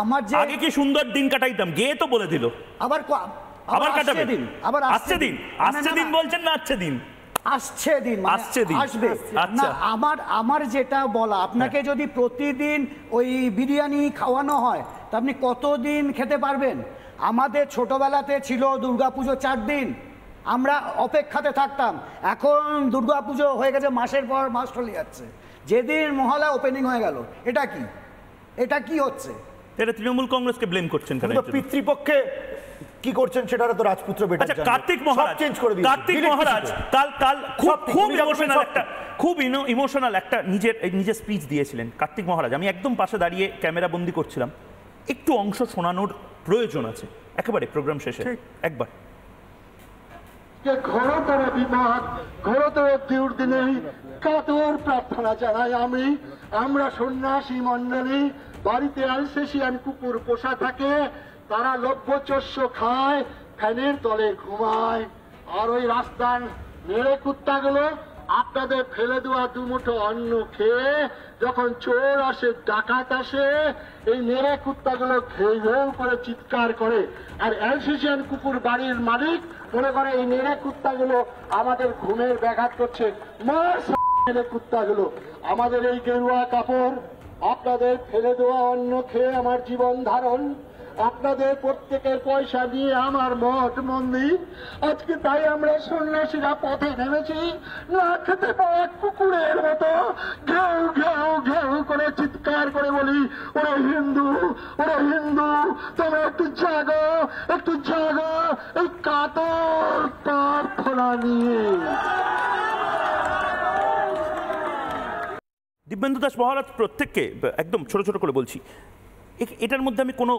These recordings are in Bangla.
আমার যে আগে কি সুন্দর দিন কাটাইতাম, গিয়ে তো বলে দিল আবার কাটাবে দিন, আবার আসছে দিন, আসছে দিন বলছেন না আসছে দিন, আসছে দিন আসবে আচ্ছা। না। আমার যেটা বলা, আপনাকে যদি প্রতিদিন ওই বিরিয়ানি খাওয়ানো হয় তা আপনি কতদিন খেতে পারবেন? আমাদের ছোটবেলাতে ছিল দুর্গাপুজো 4 দিন, আমরা অপেক্ষাতে থাকতাম। এখন দুর্গাপুজো হয়ে গেছে মাসের পর মাস চলে যাচ্ছে, যেদিন মহালয়া ওপেনিং হয়ে গেল। এটা কি হচ্ছে? এটা তৃণমূল কংগ্রেসকে ব্লেম করছেন কেন? পিতৃপক্ষে কি করছেন সেটা তো রাজপুত্র বেটা। আচ্ছা, কার্তিক মহারাজ কাল খুব ইমোশনাল একটা নিজের স্পিচ দিয়েছিলেন কার্তিক মহারাজ। আমি একদম পাশে দাঁড়িয়ে ক্যামেরা বন্দি করছিলাম, একটু অংশ শোনানোর প্রয়োজন আছে একেবারে প্রোগ্রাম শেষে একবার। ঘোরতর বিপদ, ঘোরতর দুর্দিনে কাতর প্রার্থনা জানাই আমরা সন্ন্যাসী মন্ডলী। বাড়িতে আলসেশিয়ান কুকুর পোষা থাকে, তারা লভ্যচস্য খায়, ফ্যানের তলে ঘুমায়। আর ওই রাস্তার মেরে কুত্তাগুলো আপনাদের ফেলে দেওয়া দুমুঠো অন্ন খেয়ে যখন চোর আসে, ডাকাত আসে, এই মেরে কুত্তাগুলো ঘেউ ঘেউ করে চিৎকার করে। আর অ্যালসেশিয়ান কুকুর বাড়ির মালিক মনে করে এই মেরে কুত্তাগুলো আমাদের ঘুমের ব্যাঘাত করছে। মেরে কুত্তাগুলো আমাদের এই গেরুয়া কাপড়, আপনাদের ফেলে দেওয়া অন্ন খেয়ে আমার জীবন ধারণ, আপনাদের প্রত্যেকের পয়সা দিয়ে আমার মঠ মন্দির। আজকে তাই আমরা সন্ন্যাসীরা পথে নেমেছি, না খেতে পাওয়া কুকুরের মতো ঘেউ ঘেউ ঘেউ করে চিৎকার করে বলি, ওরা হিন্দু, ওরা হিন্দু, তোমরা একটু জাগো, একটু জাগো, এই কাতর প্রার্থনা নিয়ে। দিব্যেন্দু দাস মহারাজ প্রত্যেককে একদম ছোট ছোট করে বলছি, এটার মধ্যে আমি কোনো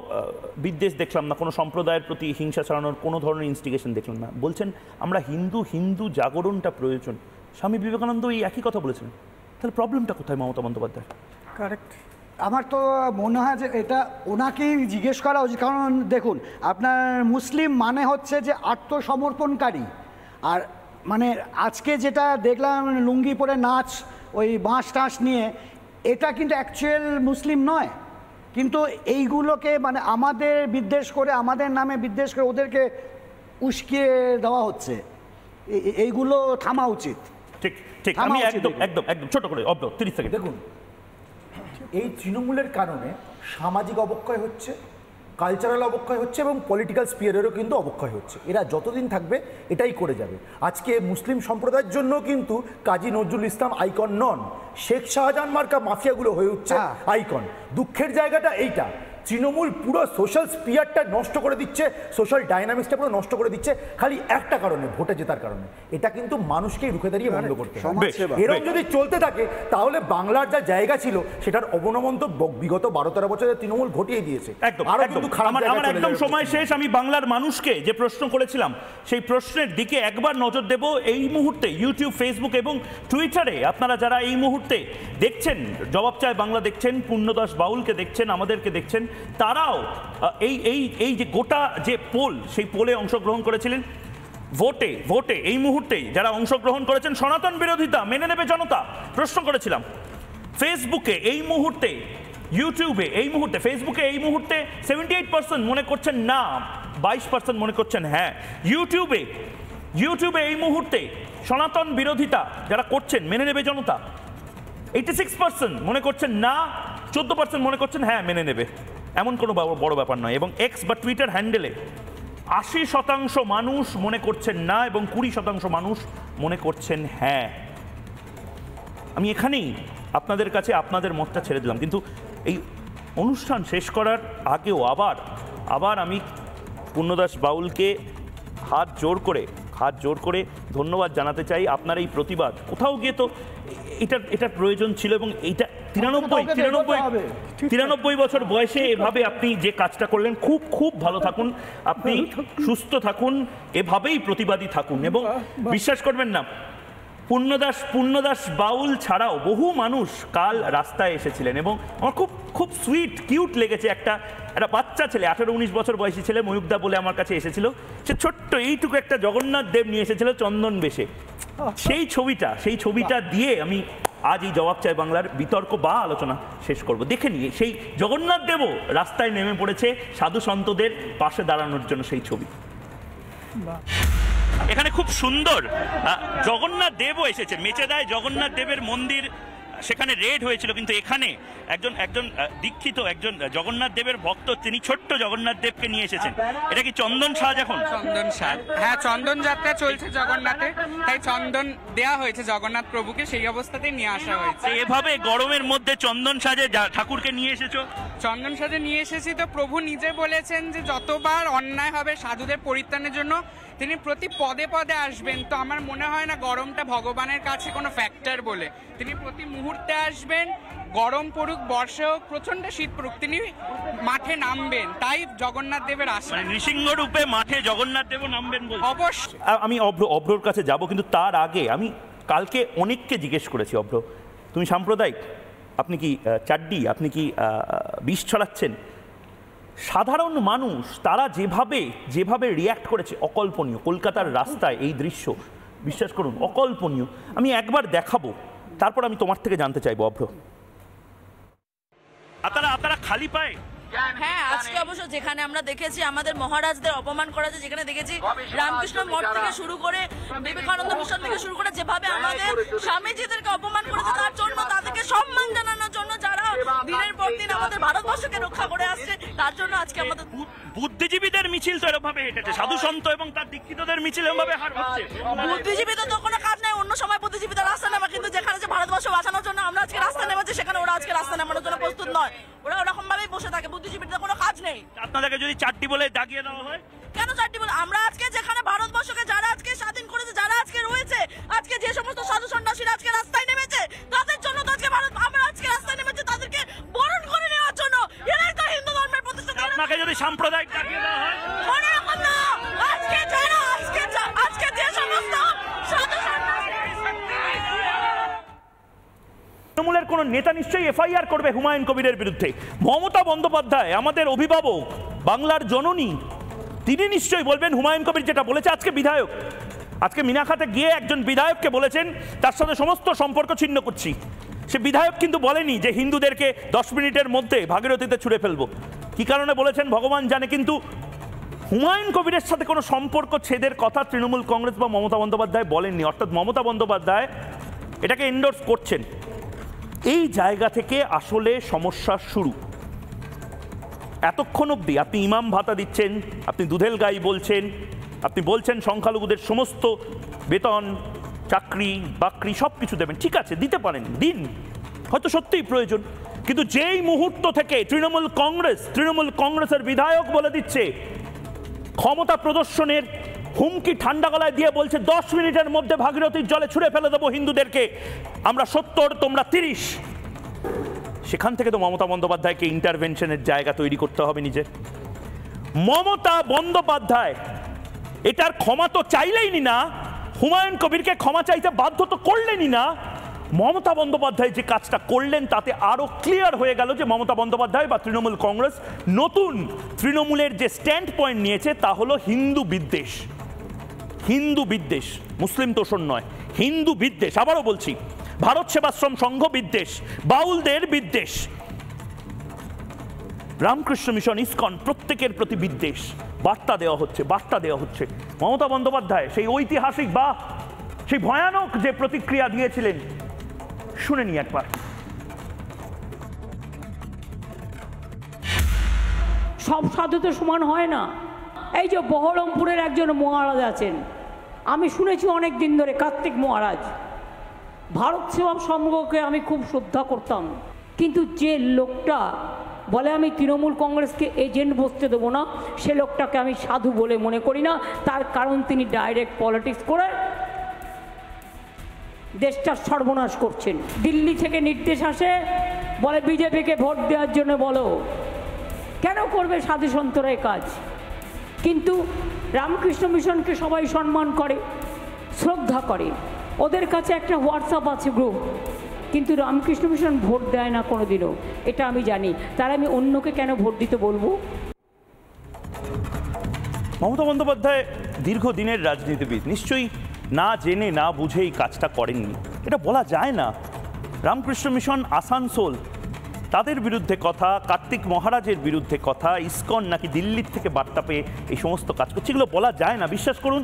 বিদ্বেষ দেখলাম না, কোনো সম্প্রদায়ের প্রতি হিংসা ছড়ানোর কোনো ধরনের ইনস্টিগেশন দেখলাম না। বলছেন আমরা হিন্দু জাগরণটা প্রয়োজন। স্বামী বিবেকানন্দ এই একই কথা বলেছিলেন। তাহলে প্রবলেমটা কোথায় মমতা বন্দ্যোপাধ্যায়? কারেক্ট। আমার তো মনে হয় যে এটা ওনাকেই জিজ্ঞেস করা উচিত। কারণ দেখুন, আপনার মুসলিম মানে হচ্ছে যে আত্মসমর্পণকারী। আর মানে আজকে যেটা দেখলাম লুঙ্গি পরে নাচ, ওই বাঁশ টাঁশ নিয়ে, এটা কিন্তু অ্যাকচুয়াল মুসলিম নয়। কিন্তু এইগুলোকে মানে আমাদের বিদ্বেষ করে, আমাদের নামে বিদ্বেষ করে ওদেরকে উস্কিয়ে দেওয়া হচ্ছে। এইগুলো থামা উচিত। ঠিক ঠিক, আমি একদম একদম একদম ছোট করে 30 সেকেন্ড। দেখুন, এই তৃণমূলের কারণে সামাজিক অবক্ষয় হচ্ছে, কালচারাল অবক্ষয় হচ্ছে এবং পলিটিক্যাল স্পিয়ারেরও কিন্তু অবক্ষয় হচ্ছে। এরা যতদিন থাকবে এটাই করে যাবে। আজকে মুসলিম সম্প্রদায়ের জন্য কিন্তু কাজী নজরুল ইসলাম আইকন নন, শেখ শাহজাহান মার্কা মাফিয়াগুলো হয়ে উঠছে আইকন। দুঃখের জায়গাটা এইটা, তৃণমূল পুরো সোশ্যাল স্পিয়ারটা নষ্ট করে দিচ্ছে, সোশ্যাল ডাইনামিক্সটা পুরো নষ্ট করে দিচ্ছে খালি একটা কারণে, ভোটে জেতার কারণে। এটা কিন্তু মানুষকেই রুখে দাঁড়িয়ে বন্ধ করতে হবে। এরকম যদি চলতে থাকে তাহলে বাংলার যা জায়গা ছিল সেটার অবনমন তো বিগত 12-13 বছরে তৃণমূল ঘটিয়ে দিয়েছে। আমার একদম সময় শেষ। আমি বাংলার মানুষকে যে প্রশ্ন করেছিলাম সেই প্রশ্নের দিকে একবার নজর দেব। এই মুহূর্তে ইউটিউব, ফেসবুক এবং টুইটারে আপনারা যারা এই মুহূর্তে দেখছেন, জবাব চায় বাংলা দেখছেন, পূর্ণদাস বাউলকে দেখছেন, আমাদেরকে দেখছেন, তারাও এই যে গোটা যে পোল, সেই পোলে অংশগ্রহণ করেছিলেন। ভোটে এই মুহূর্তে যারা অংশগ্রহণ করেছেন, সনাতন বিরোধিতা মেনে নেবে জনতা প্রশ্ন করেছিলাম। ফেসবুকে এই মুহূর্তে, ইউটিউবে এই মুহূর্তে, ফেসবুকে এই মুহূর্তে 78% মনে করছেন না, 22% মনে করছেন হ্যাঁ। ইউটিউবে এই মুহূর্তে সনাতন বিরোধিতা যারা করছেন মেনে নেবে জনতা 86% মনে করছেন না, 14% মনে করছেন হ্যাঁ মেনে নেবে। এমন কোনো বড় ব্যাপার নয়। এবং এক্স বা টুইটার হ্যান্ডেলে 80% মানুষ মনে করছেন না এবং 20% মানুষ মনে করছেন হ্যাঁ। আমি এখানেই আপনাদের কাছে আপনাদের মতটা ছেড়ে দিলাম। কিন্তু এই অনুষ্ঠান শেষ করার আগেও আবার আমি পূর্ণদাস বাউলকে হাত জোর করে ধন্যবাদ জানাতে চাই। আপনার এই প্রতিবাদ কোথাও গিয়ে তো এটার প্রয়োজন ছিল এবং এইটা 93 বছর বয়সে এভাবে আপনি যে কাজটা করলেন, খুব ভালো থাকুন, আপনি সুস্থ থাকুন, এভাবেই প্রতিবাদী থাকুন। এবং বিশ্বাস করবেন না, পূর্ণদাস বাউল ছাড়াও বহু মানুষ কাল রাস্তায় এসেছিলেন এবং আমার খুব সুইট কিউট লেগেছে। একটা বাচ্চা ছেলে, 18-19 বছর বয়সী ছেলে, ময়ূকদা বলে আমার কাছে এসেছিল। সে ছোট্ট এইটুকু একটা জগন্নাথ দেব নিয়ে এসেছিল চন্দন বেশে। সেই ছবিটা দিয়ে আমি আজ এই জবাব চাই বাংলার বিতর্ক বা আলোচনা শেষ করব। দেখে নিয়ে সেই জগন্নাথ দেবও রাস্তায় নেমে পড়েছে সাধু সন্তদের পাশে দাঁড়ানোর জন্য, সেই ছবি। এখানে খুব সুন্দর জগন্নাথ দেবও এসেছে, মেচেদায় জগন্নাথ দেবের মন্দির, সেখানে রেড হয়েছিল, কিন্তু এখানে একজন দীক্ষিত একজন জগন্নাথ দেবের ভক্ত, তিনি ছোট্ট জগন্নাথ দেবকে নিয়ে এসেছেন। এটা কি চন্দন সাজ? এখন চন্দন সাজ, হ্যাঁ, চন্দন যাত্রা চলছে জগন্নাথে, তাই চন্দন দেয়া হয়েছে জগন্নাথ প্রভুকে, সেই অবস্থাতেই নিয়ে আসা হয়েছে। এভাবে গরমের মধ্যে চন্দন সাজে ঠাকুরকে নিয়ে এসেছো? চন্দন সাজে নিয়ে এসেছি তো প্রভু নিজে বলেছেন যে যতবার অন্যায় হবে সাধুদের পরিত্রাণের জন্য তিনি প্রতি পদে পদে আসবেন। তো আমার মনে হয় না গরমটা ভগবানের কাছে কোনো ফ্যাক্টর বলে, তিনি প্রতি মুহূর্তে আসবেন, গরম পড়ুক, বর্ষা হোক, প্রচন্ড শীত পড়ুক, তিনি মাঠে নামবেন। তাই জগন্নাথ দেবের আসবেন নৃসিংহ রূপে মাঠে জগন্নাথ দেব নামবেন অবশ্যই। আমি অভ্রর কাছে যাব, কিন্তু তার আগে আমি কালকে অনেককে জিজ্ঞেস করেছি, অভ্র তুমি সাম্প্রদায়িক, আপনি কি চাড্ডি, আপনি কি বিষ ছড়াচ্ছেন? সাধারণ মানুষ তারা যেভাবে রিয়্যাক্ট করেছে অকল্পনীয়। কলকাতার রাস্তায় এই দৃশ্য, বিশ্বাস করুন, অকল্পনীয়। আমি একবার দেখাবো, তারপর আমি তোমার থেকে জানতে চাইবো অভ্র। আপনারা খালি পায়ে? হ্যাঁ, আজকে অবশ্য যেখানে আমরা দেখেছি আমাদের মহারাজদের অপমান করা যায়, যেখানে দেখেছি রামকৃষ্ণ মঠ থেকে শুরু করে বিবেকানন্দ মিশন থেকে শুরু করে যেভাবে আমাদের স্বামীজিদেরকে অপমান করেছে, তার জন্য তাদেরকে সম্মান জানানোর জন্য যারা দিনের পর দিন আমাদের ভারতবর্ষকে রক্ষা করে আসছে, তার জন্য আজকে আমাদের বুদ্ধিজীবীদের মিছিল তো এরকমভাবে হেঁটেছে, সাধু সন্ত এবং তার দীক্ষিতদের মিছিল এরকমভাবে হার হচ্ছে। বুদ্ধিজীবীদের তো কোনো কাজ নাই, অন্য সময় বুদ্ধিজীবীদের রাস্তা নেওয়া, কিন্তু যেখানে যে ভারতবর্ষ বাঁচানোর জন্য আমরা আজকে রাস্তা নেমেছি, সেখানে ওরা আজকে রাস্তা নেওয়ার জন্য প্রস্তুত নয়। ওরা ওরকম ভাবেই বসে থাকে, বুদ্ধিজীবীদের কোনো কাজ নেই। আপনাদেরকে যদি চারটি বলে দাগিয়ে দেওয়া হয়? কেন চারটি বলে? আমরা আজকে যেখানে ভারতবর্ষকে যারা আজকে স্বাধীন করেছে, যারা আজকে রয়েছে, আজকে যে সমস্ত সাধু সন্ন্যাসীরা আজকে রাস্তায় নেমেছে, তাদের জন্য তো আজকে আমরা আজকে রাস্তায় নেমেছি তাদেরকে বরণ করে নেওয়ার জন্য। এরাই তো হিন্দু ধর্মের প্রতিষ্ঠাতা। আপনাকে যদি সাম্প্রদায়িক দাগিয়ে দেওয়া হয়? মনে রাখুন না, আজকে যারা আজকে যে সমস্ত সাধু সন্ন্যাসী, তৃণমূলের কোন নেতা নিশ্চয়ই এফআইআর করবে হুমায়ুন কবিরের বিরুদ্ধে। মমতা বন্দ্যোপাধ্যায়, আমাদের অভিভাবক, বাংলার জননী, তিনি নিশ্চয়ই বলবেন হুমায়ুন কবির যেটা বলেছে। আজকে বিধায়ক, আজকে মিনাখাতে গিয়ে একজন বিধায়ককে বলেছেন তার সাথে সমস্ত সম্পর্ক ছিন্ন করছি। সে বিধায়ক কিন্তু বলেনি যে হিন্দুদেরকে 10 মিনিটের মধ্যে ভাগীরথীতে ছুঁড়ে ফেলবো। কি কারণে বলেছেন ভগবান জানে, কিন্তু হুমায়ুন কবিরের সাথে কোনো সম্পর্ক ছেদের কথা তৃণমূল কংগ্রেস বা মমতা বন্দ্যোপাধ্যায় বলেননি। অর্থাৎ মমতা বন্দ্যোপাধ্যায় এটাকে এন্ডোর্স করছেন। এই জায়গা থেকে আসলে সমস্যা শুরু। এতক্ষণ অবধি আপনি ইমাম ভাতা দিচ্ছেন, আপনি দুধেল গাই বলছেন, আপনি বলছেন সংখ্যালঘুদের সমস্ত বেতন, চাকরি বাকরি সব কিছু দেবেন, ঠিক আছে, দিতে পারেন, দিন, হয়তো সত্যিই প্রয়োজন। কিন্তু যেই মুহূর্ত থেকে তৃণমূল কংগ্রেসের বিধায়ক বলে দিচ্ছে, ক্ষমতা প্রদর্শনের হুমকি ঠান্ডা গলায় দিয়ে বলছে 10 মিনিটের মধ্যে ভাগীরথীর জলে ছুঁড়ে ফেলে দেবো হিন্দুদেরকে, আমরা 70 তোমরা 30, সেখান থেকে তো মমতা বন্দ্যোপাধ্যায়কে ইন্টারভেনশনের জায়গা তৈরি করতে হবে নিজের। মমতা বন্দ্যোপাধ্যায় এটার ক্ষমা তো চাইলেই না, হুমায়ুন কবিরকে ক্ষমা চাইতে বাধ্য তো করলেনই না। মমতা বন্দ্যোপাধ্যায় যে কাজটা করলেন তাতে আরো ক্লিয়ার হয়ে গেল যে মমতা বন্দ্যোপাধ্যায় বা তৃণমূল কংগ্রেস নতুন তৃণমূলের যে স্ট্যান্ড পয়েন্ট নিয়েছে তা হলো হিন্দু বিদ্বেষ। হিন্দু বিদ্বেষ, মুসলিম তোষণ নয়, হিন্দু বিদ্বেষ। আবারও বলছি, ভারত সেবাশ্রম সংঘ বিদ্বেষ, বাউলদের বিদ্বেষ, রামকৃষ্ণ মিশন, ইসকন, প্রত্যেকের প্রতি বিদ্বেষ। বার্তা দেওয়া হচ্ছে। মমতা বন্দ্যোপাধ্যায় সেই ঐতিহাসিক বা সেই ভয়ানক যে প্রতিক্রিয়া দিয়েছিলেন, শুনে নি একবার। সব সাধু তো সমান হয় না। এই যে বহরমপুরের একজন মহারাজ আছেন, আমি শুনেছি অনেক দিন ধরে, কার্তিক মহারাজ, ভারত সেবা সংঘকে আমি খুব শ্রদ্ধা করতাম, কিন্তু যে লোকটা বলে আমি তৃণমূল কংগ্রেসকে এজেন্ট বসতে দেবো না, সে লোকটাকে আমি সাধু বলে মনে করি না। তার কারণ তিনি ডাইরেক্ট পলিটিক্স করে দেশটা সর্বনাশ করছেন। দিল্লি থেকে নির্দেশ আসে, বলে বিজেপিকে ভোট দেওয়ার জন্য বলো। কেন করবে সাধু সন্তরা এই কাজ? কিন্তু রামকৃষ্ণ মিশনকে সবাই সম্মান করে, শ্রদ্ধা করে, ওদের কাছে একটা হোয়াটসঅ্যাপ আছে গ্রুপ, কিন্তু রামকৃষ্ণ মিশন ভোট দেয় না কোনোদিনও, এটা আমি জানি। তার আমি অন্যকে কেন ভোট দিতে বলবো? মমতা বন্দ্যোপাধ্যায় দীর্ঘদিনের রাজনীতিবিদ, নিশ্চয়ই না জেনে না বুঝেই কাজটা করেননি, এটা বলা যায় না। রামকৃষ্ণ মিশন আসানসোল তাদের বিরুদ্ধে কথা, কার্তিক মহারাজের বিরুদ্ধে কথা, ইসকন নাকি দিল্লির থেকে বার্তা পেয়ে এই সমস্ত কাজ করছে, এগুলো বলা যায় না। বিশ্বাস করুন,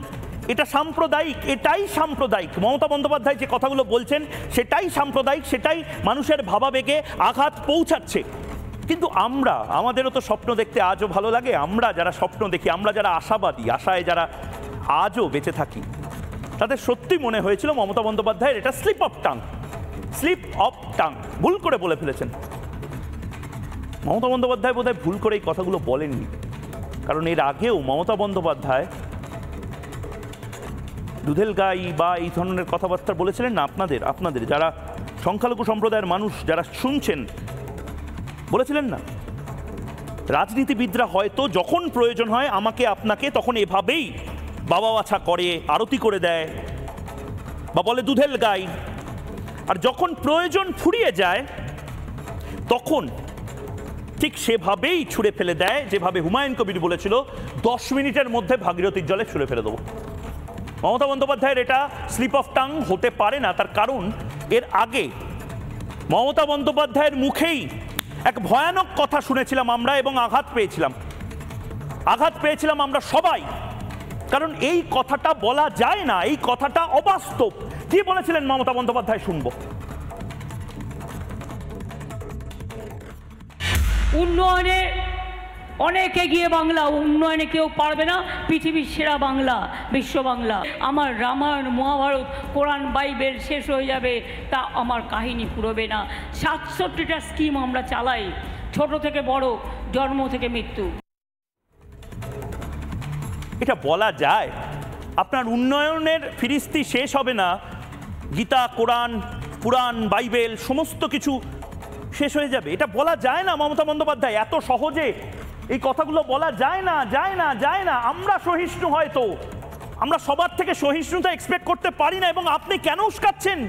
এটা সাম্প্রদায়িক, এটাই সাম্প্রদায়িক। মমতা বন্দ্যোপাধ্যায় যে কথাগুলো বলছেন সেটাই সাম্প্রদায়িক, সেটাই মানুষের ভাবাবেগে আঘাত পৌঁছাচ্ছে। কিন্তু আমাদেরও তো স্বপ্ন দেখতে আজও ভালো লাগে। আমরা যারা স্বপ্ন দেখি, আমরা যারা আশাবাদী, আশায় যারা আজও বেঁচে থাকি, তাদের সত্যি মনে হয়েছিল মমতা বন্দ্যোপাধ্যায়ের এটা স্লিপ অফ টাং, ভুল করে বলে ফেলেছেন। মমতা বন্দ্যোপাধ্যায় বোধহয় ভুল করে এই কথাগুলো বলেননি, কারণ এর আগেও মমতা বন্দ্যোপাধ্যায় দুধেল গাই বা এই ধরনের কথাবার্তা বলেছিলেন না। আপনাদের যারা সংখ্যালঘু সম্প্রদায়ের মানুষ যারা শুনছেন, বলেছিলেন না, রাজনীতিবিদরা হয়তো যখন প্রয়োজন হয় আমাকে আপনাকে তখন এভাবেই বাবা বাছা করে, আরতি করে দেয় বা বলে দুধেল গাই, আর যখন প্রয়োজন ফুরিয়ে যায় তখন ঠিক সেভাবেই ছুঁড়ে ফেলে দেয়, যেভাবে হুমায়ুন কবির বলেছিল 10 মিনিটের মধ্যে ভাগীরথীর জলে ছুঁড়ে ফেলে দেবো। মমতা বন্দ্যোপাধ্যায়ের এটা স্লিপ অফ টাং হতে পারে না, তার কারণ এর আগে মমতা বন্দ্যোপাধ্যায়ের মুখেই এক ভয়ানক কথা শুনেছিলাম আমরা এবং আঘাত পেয়েছিলাম আমরা সবাই। কারণ এই কথাটা বলা যায় না, এই কথাটা অবাস্তব। কি বলেছিলেন মমতা বন্দ্যোপাধ্যায় শুনবো। উন্নয়নে অনেক এগিয়ে বাংলা, উন্নয়নে কেউ পারবে না, পৃথিবীর সেরা বাংলা, বিশ্ব বাংলা। আমার রামায়ণ, মহাভারত, কোরআন, বাইবেল শেষ হয়ে যাবে, তা আমার কাহিনী পুরোবে না। 67টা স্কিম আমরা চালাই, ছোট থেকে বড়, জন্ম থেকে মৃত্যু। এটা বলা যায়? আপনার উন্নয়নের ফিরিস্তি শেষ হবে না, গীতা, কোরআন, পুরাণ, বাইবেল সমস্ত কিছু শেষ হয়ে যাবে, এটা বলা যায় না মমতা বন্দ্যোপাধ্যায়। এত সহজে এই কথাগুলো বলা যায় না। আমরা সহিষ্ণু, হয়তো আমরা সবার থেকে সহিষ্ণুতা এক্সপেক্ট করতে পারি না, এবং আপনি কেন উস্কাচ্ছেন?